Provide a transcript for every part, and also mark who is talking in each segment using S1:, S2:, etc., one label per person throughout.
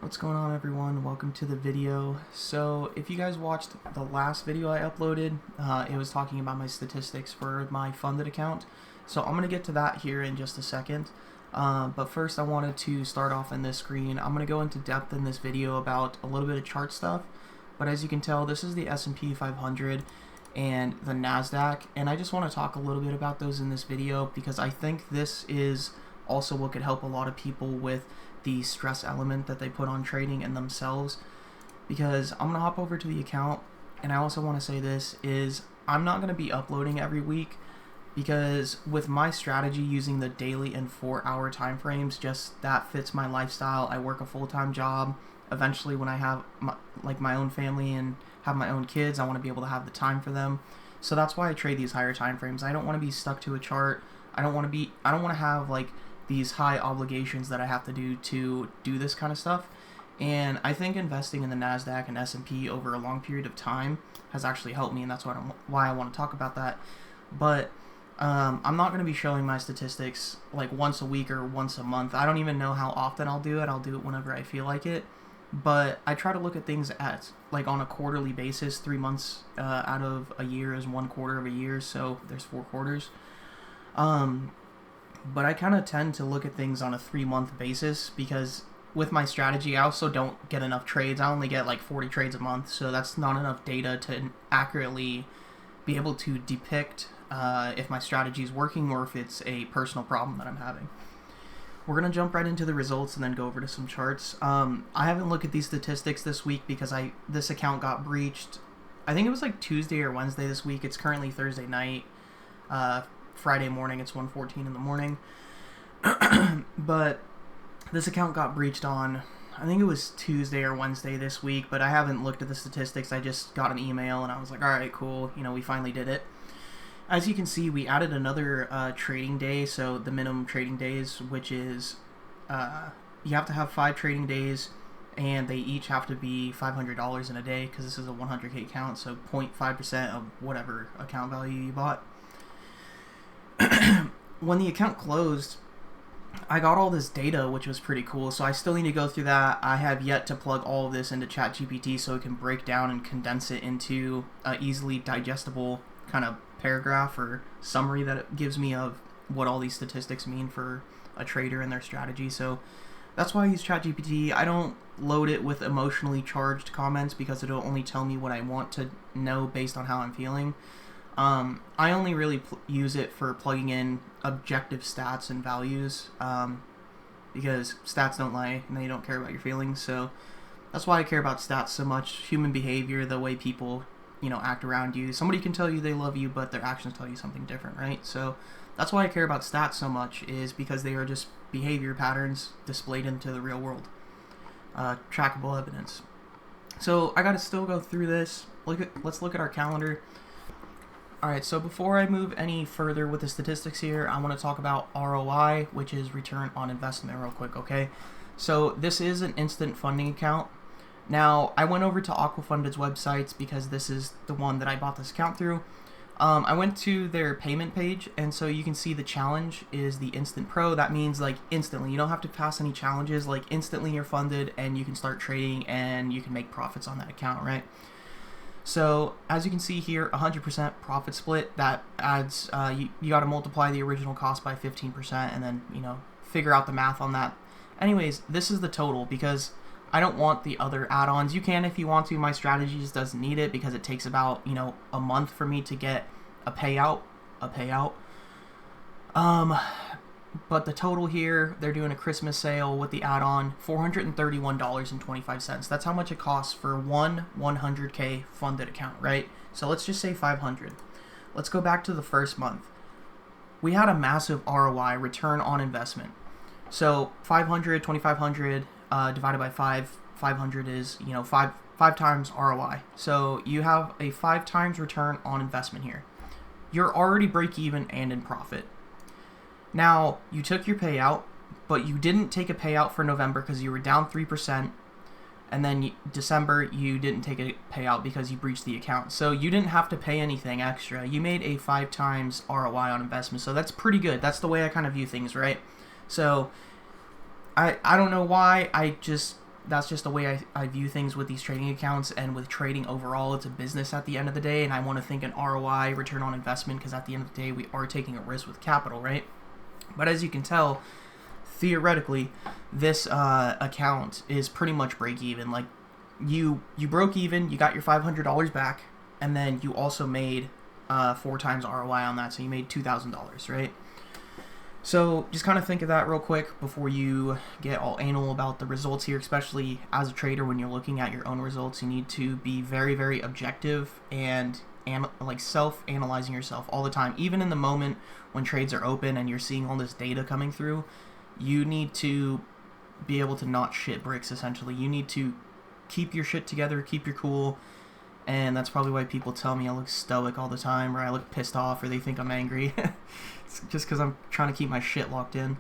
S1: What's going on, everyone? Welcome to the video. So if you guys watched the last video I uploaded, it was talking about my statistics for my funded account. So I'm going to get to that here in just a second. But first I wanted to start off in this screen. I'm going to go into depth in this video about a little bit of chart stuff. But as you can tell, this is the S&P 500 and the Nasdaq. And I just want to talk a little bit about those in this video because I think this is also what could help a lot of people with the stress element that they put on trading and themselves. Because I'm gonna hop over to the account, and I also want to say this is I'm not gonna be uploading every week because with my strategy using the daily and 4-hour time frames, just that fits my lifestyle. I work a full-time job. Eventually, when I have my own family and have my own kids, I want to be able to have the time for them. So that's why I trade these higher time frames. I don't want to be stuck to a chart. I don't want to have like these high obligations that I have to do this kind of stuff. And I think investing in the Nasdaq and S&P over a long period of time has actually helped me, and that's why I want to talk about that. But I'm not going to be showing my statistics like once a week or once a month. I don't even know how often I'll do it. I'll do it whenever I feel like it. But I try to look at things at like on a quarterly basis. 3 months out of a year is 1 quarter of a year, so there's 4 quarters. But I kind of tend to look at things on a 3-month basis because with my strategy, I also don't get enough trades. I only get like 40 trades a month, so that's not enough data to accurately be able to depict if my strategy is working or if it's a personal problem that I'm having. We're going to jump right into the results and then go over to some charts. I haven't looked at these statistics this week because this account got breached. I think it was like Tuesday or Wednesday this week. It's currently Thursday night. Friday morning, it's 1:14 in the morning. But this account got breached on, I think it was Tuesday or Wednesday this week, but I haven't looked at the statistics. I just got an email and I was like, alright, cool, we finally did it. As you can see, we added another trading day, so the minimum trading days, which is you have to have 5 trading days, and they each have to be $500 in a day because this is a 100K account, so 0.5% of whatever account value you bought. When the account closed, I got all this data, which was pretty cool, so I still need to go through that. I have yet to plug all of this into ChatGPT so it can break down and condense it into an easily digestible kind of paragraph or summary that it gives me of what all these statistics mean for a trader and their strategy. So that's why I use ChatGPT. I don't load it with emotionally charged comments because it'll only tell me what I want to know based on how I'm feeling. I only really use it for plugging in objective stats and values because stats don't lie and they don't care about your feelings. So that's why I care about stats so much. Human behavior, the way people act around you. Somebody can tell you they love you, but their actions tell you something different, right? So that's why I care about stats so much, is because they are just behavior patterns displayed into the real world. Trackable evidence. So I gotta still go through this. Let's look at our calendar. Alright, so before I move any further with the statistics here, I want to talk about ROI, which is return on investment, real quick, okay? So this is an instant funding account. Now, I went over to Aquafunded's websites because this is the one that I bought this account through. I went to their payment page, and so you can see the challenge is the Instant Pro. That means like instantly. You don't have to pass any challenges. Like instantly you're funded and you can start trading and you can make profits on that account, right? So as you can see here, 100% profit split. That adds, you got to multiply the original cost by 15% and then, figure out the math on that. Anyways, this is the total because I don't want the other add-ons. You can if you want to. My strategy just doesn't need it because it takes about, a month for me to get a payout. But the total here, they're doing a Christmas sale with the add-on, $431.25. That's how much it costs for one 100K funded account, right? So let's just say 500. Let's go back to the first month. We had a massive ROI, return on investment. So 500, 2,500 divided by 500 is, 5 times ROI. So you have a 5 times return on investment here. You're already break even and in profit. Now, you took your payout, but you didn't take a payout for November because you were down 3%, and then December, you didn't take a payout because you breached the account. So you didn't have to pay anything extra. You made a 5 times ROI on investment, so that's pretty good. That's the way I kind of view things, right? So I don't know why, I just that's just the way I view things with these trading accounts, and with trading overall. It's a business at the end of the day, and I want to think an ROI, return on investment, because at the end of the day, we are taking a risk with capital, right? But as you can tell, theoretically, this account is pretty much break even. Like, you broke even, you got your $500 back, and then you also made 4 times ROI on that, so you made $2,000, right? So just kind of think of that real quick before you get all anal about the results here, especially as a trader. When you're looking at your own results, you need to be very, very objective and like self-analyzing yourself all the time. Even in the moment when trades are open and you're seeing all this data coming through, you need to be able to not shit bricks, essentially. You need to keep your shit together, keep your cool, and that's probably why people tell me I look stoic all the time, or I look pissed off, or they think I'm angry. It's just because I'm trying to keep my shit locked in.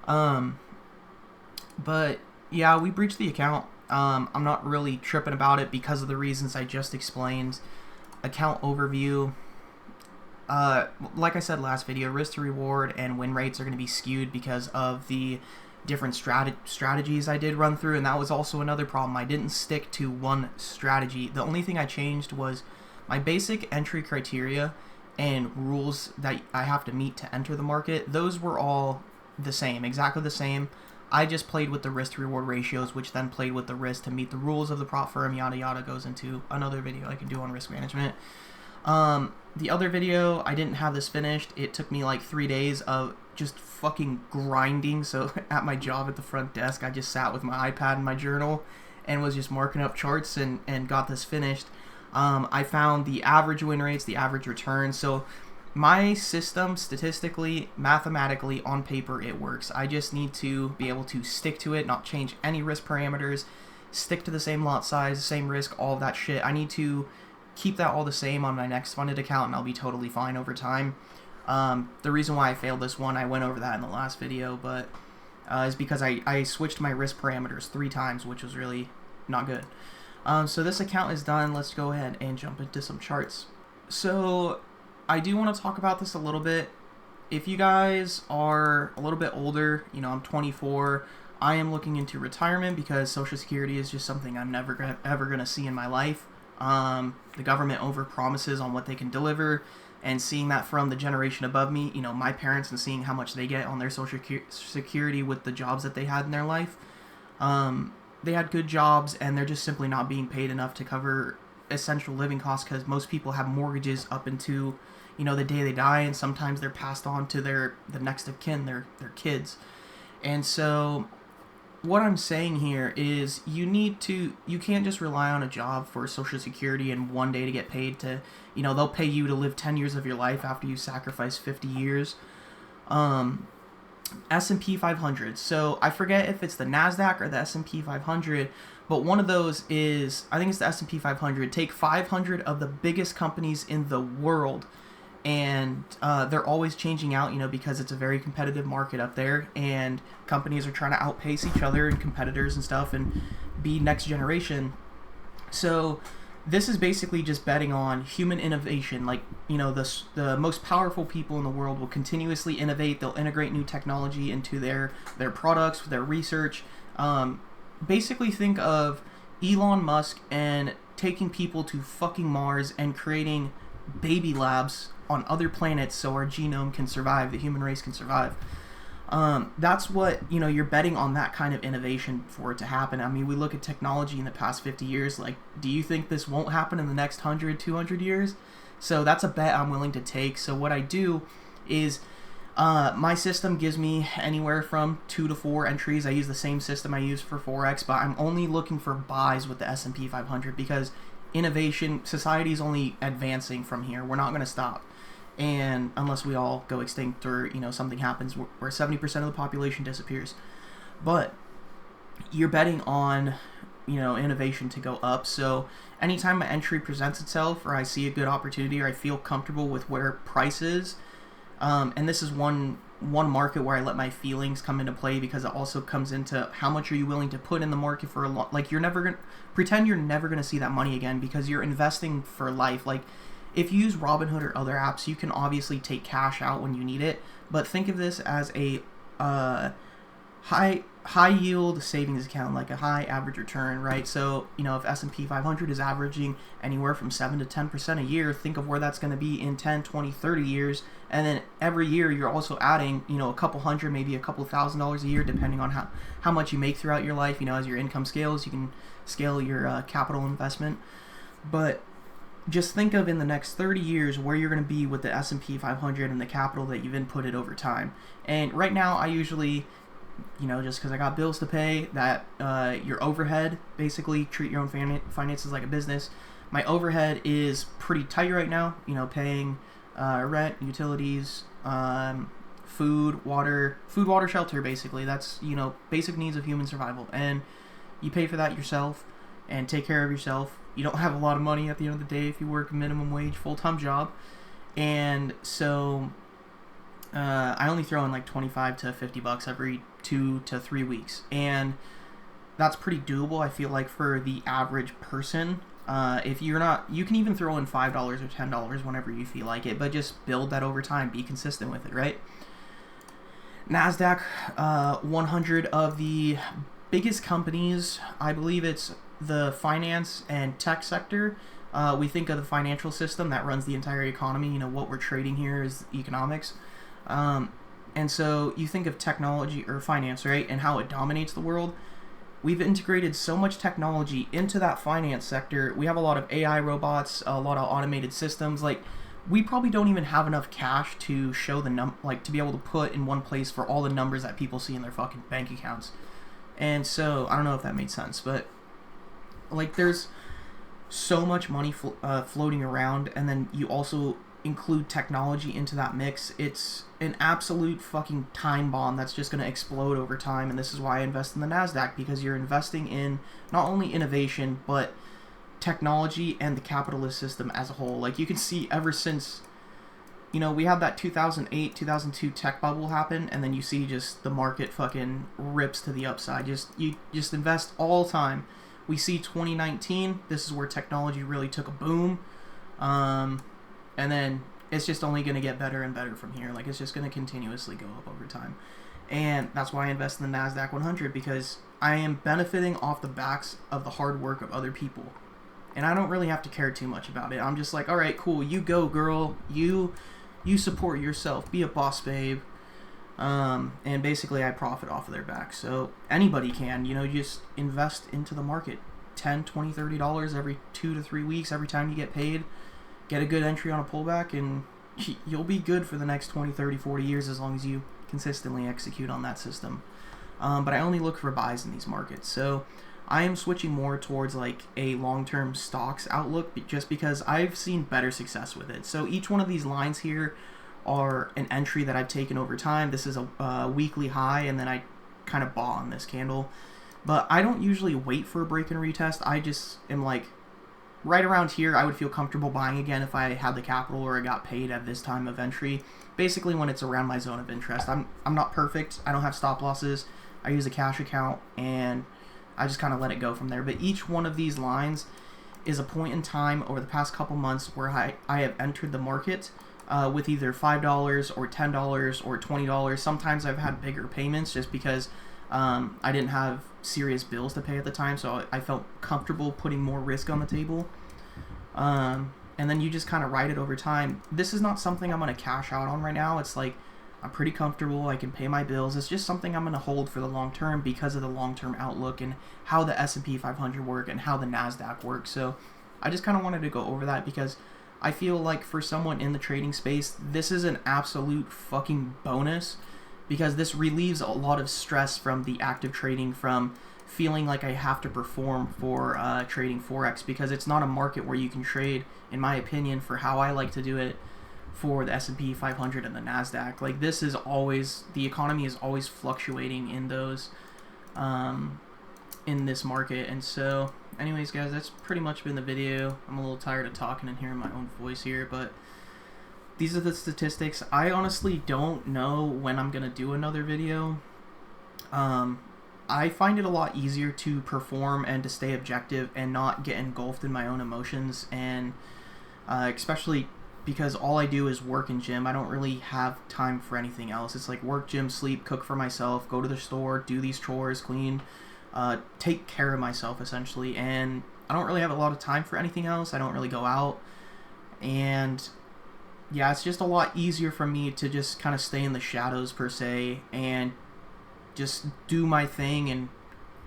S1: But yeah, we breached the account. I'm not really tripping about it because of the reasons I just explained. Account overview. Like I said last video, risk to reward and win rates are going to be skewed because of the different strategies I did run through, and that was also another problem. I didn't stick to one strategy. The only thing I changed was my basic entry criteria and rules that I have to meet to enter the market. Those were all the same, exactly the same. I just played with the risk to reward ratios, which then played with the risk to meet the rules of the prop firm, yada yada. Goes into another video I can do on risk management. The other video, I didn't have this finished. It took me like 3 days of just fucking grinding. So at my job at the front desk, I just sat with my iPad and my journal and was just marking up charts and got this finished. I found the average win rates, the average returns. So my system, statistically, mathematically, on paper, it works. I just need to be able to stick to it, not change any risk parameters, stick to the same lot size, same risk, all of that shit. I need to keep that all the same on my next funded account, and I'll be totally fine over time. The reason why I failed this one, I went over that in the last video, but is because I switched my risk parameters 3 times, which was really not good. So this account is done. Let's go ahead and jump into some charts. So I do want to talk about this a little bit. If you guys are a little bit older, you know, I'm 24, I am looking into retirement because Social Security is just something I'm never ever going to see in my life. The government overpromises on what they can deliver, and seeing that from the generation above me, you know, my parents, and seeing how much they get on their Social Security with the jobs that they had in their life, they had good jobs, and they're just simply not being paid enough to cover essential living costs, because most people have mortgages up into, you know, the day they die, and sometimes they're passed on to the next of kin, their kids. And so what I'm saying here is you can't just rely on a job for Social Security and one day to get paid to, you know, they'll pay you to live 10 years of your life after you sacrifice 50 years. S&P 500. So I forget if it's the Nasdaq or the S&P 500, but one of those is, I think it's the S&P 500. Take 500 of the biggest companies in the world, and they're always changing out, you know, because it's a very competitive market up there, and companies are trying to outpace each other and competitors and stuff and be next generation. So this is basically just betting on human innovation. Like, you know, the most powerful people in the world will continuously innovate. They'll integrate new technology into their products, their research. Basically think of Elon Musk and taking people to fucking Mars and creating baby labs on other planets so our genome can survive, the human race can survive. That's what, you know, you're betting on, that kind of innovation for it to happen. I mean, we look at technology in the past 50 years, like, do you think this won't happen in the next 100, 200 years? So that's a bet I'm willing to take. So what I do is, my system gives me anywhere from 2 to 4 entries. I use the same system I use for Forex, but I'm only looking for buys with the S&P 500 because innovation, society is only advancing from here. We're not going to stop. And unless we all go extinct, or, you know, something happens where 70% of the population disappears. But you're betting on, you know, innovation to go up. So anytime my entry presents itself, or I see a good opportunity, or I feel comfortable with where price is, and this is one market where I let my feelings come into play, because it also comes into how much are you willing to put in the market for a long, like, you're never going to pretend you're never going to see that money again, because you're investing for life. Like, if you use Robinhood or other apps, you can obviously take cash out when you need it, but think of this as a high yield savings account, like a high average return, right? So, you know, if S&P 500 is averaging anywhere from 7 to 10% a year, think of where that's going to be in 10, 20, 30 years. And then every year you're also adding, you know, a couple hundred, maybe a couple $1,000s a year, depending on how much you make throughout your life. You know, as your income scales, you can scale your capital investment. But just think of in the next 30 years where you're going to be with the S&P 500 and the capital that you've inputted over time. And right now I usually, you know, just because I got bills to pay, that your overhead, basically treat your own finances like a business. My overhead is pretty tight right now, you know, paying rent, utilities, food, water, shelter, basically. That's, you know, basic needs of human survival. And you pay for that yourself and take care of yourself. You don't have a lot of money at the end of the day if you work a minimum wage full-time job. And so I only throw in like 25 to 50 bucks every 2 to 3 weeks, and that's pretty doable, I feel like, for the average person. If you're not, you can even throw in $5 or $10 whenever you feel like it, but just build that over time, be consistent with it, right? Nasdaq 100 of the biggest companies, I believe it's the finance and tech sector. We think of the financial system that runs the entire economy. You know, what we're trading here is economics. And so you think of technology or finance, right, and how it dominates the world. We've integrated so much technology into that finance sector. We have a lot of AI robots, a lot of automated systems. Like, we probably don't even have enough cash to show the to be able to put in one place for all the numbers that people see in their fucking bank accounts. And so I don't know if that made sense, but like, there's so much money floating around, and then you also include technology into that mix. It's an absolute fucking time bomb that's just going to explode over time. And this is why I invest in the Nasdaq, because you're investing in not only innovation but technology and the capitalist system as a whole. Like, you can see ever since, you know, we had that 2008 2002 tech bubble happen, and then you see just the market fucking rips to the upside. You just invest all the time. We see 2019, this is where technology really took a boom. And then it's just only going to get better and better from here. Like, it's just going to continuously go up over time. And that's why I invest in the Nasdaq 100, because I am benefiting off the backs of the hard work of other people. And I don't really have to care too much about it. I'm just like, all right, cool, you go, girl. You support yourself. Be a boss, babe. And basically I profit off of their back. So anybody can, you know, just invest into the market. $10, $20, $30 every 2 to 3 weeks, every time you get paid. Get a good entry on a pullback, and you'll be good for the next 20, 30, 40 years as long as you consistently execute on that system. But I only look for buys in these markets. So I am switching more towards like a long-term stocks outlook, just because I've seen better success with it. So each one of these lines here are an entry that I've taken over time. This is a weekly high, and then I kind of bought on this candle. But I don't usually wait for a break and retest. I just am like, right around here, I would feel comfortable buying again if I had the capital or I got paid at this time of entry. Basically, when it's around my zone of interest. I'm not perfect. I don't have stop losses. I use a cash account, and I just kind of let it go from there. But each one of these lines is a point in time over the past couple months where I have entered the market with either $5 or $10 or $20. Sometimes I've had bigger payments just because I didn't have serious bills to pay at the time, so I felt comfortable putting more risk on the table. And then you just kind of ride it over time. This is not something I'm going to cash out on right now. It's like, I'm pretty comfortable. I can pay my bills. It's just something I'm going to hold for the long term because of the long-term outlook and how the S&P 500 work and how the Nasdaq works. So I just kind of wanted to go over that because I feel like for someone in the trading space, this is an absolute fucking bonus, because this relieves a lot of stress from the active trading, from feeling like I have to perform for trading Forex, because it's not a market where you can trade, in my opinion, for how I like to do it, for the S&P 500 and the Nasdaq. Like, this is always, the economy is always fluctuating in those, in this market. And so, anyways, guys, that's pretty much been the video. I'm a little tired of talking and hearing my own voice here, but these are the statistics. I honestly don't know when I'm gonna do another video. I find it a lot easier to perform and to stay objective and not get engulfed in my own emotions, and especially because all I do is work and gym. I don't really have time for anything else. It's like work, gym, sleep, cook for myself, go to the store, do these chores, clean, take care of myself essentially. And I don't really have a lot of time for anything else. I don't really go out. And yeah, it's just a lot easier for me to just kind of stay in the shadows per se and just do my thing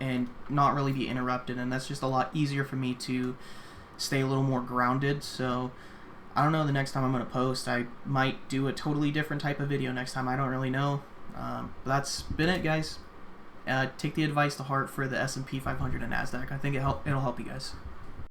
S1: and not really be interrupted. And that's just a lot easier for me to stay a little more grounded. So I don't know, the next time I'm going to post, I might do a totally different type of video next time. I don't really know. But that's been it, guys. Take the advice to heart for the S&P 500 and Nasdaq. I think it'll help you guys.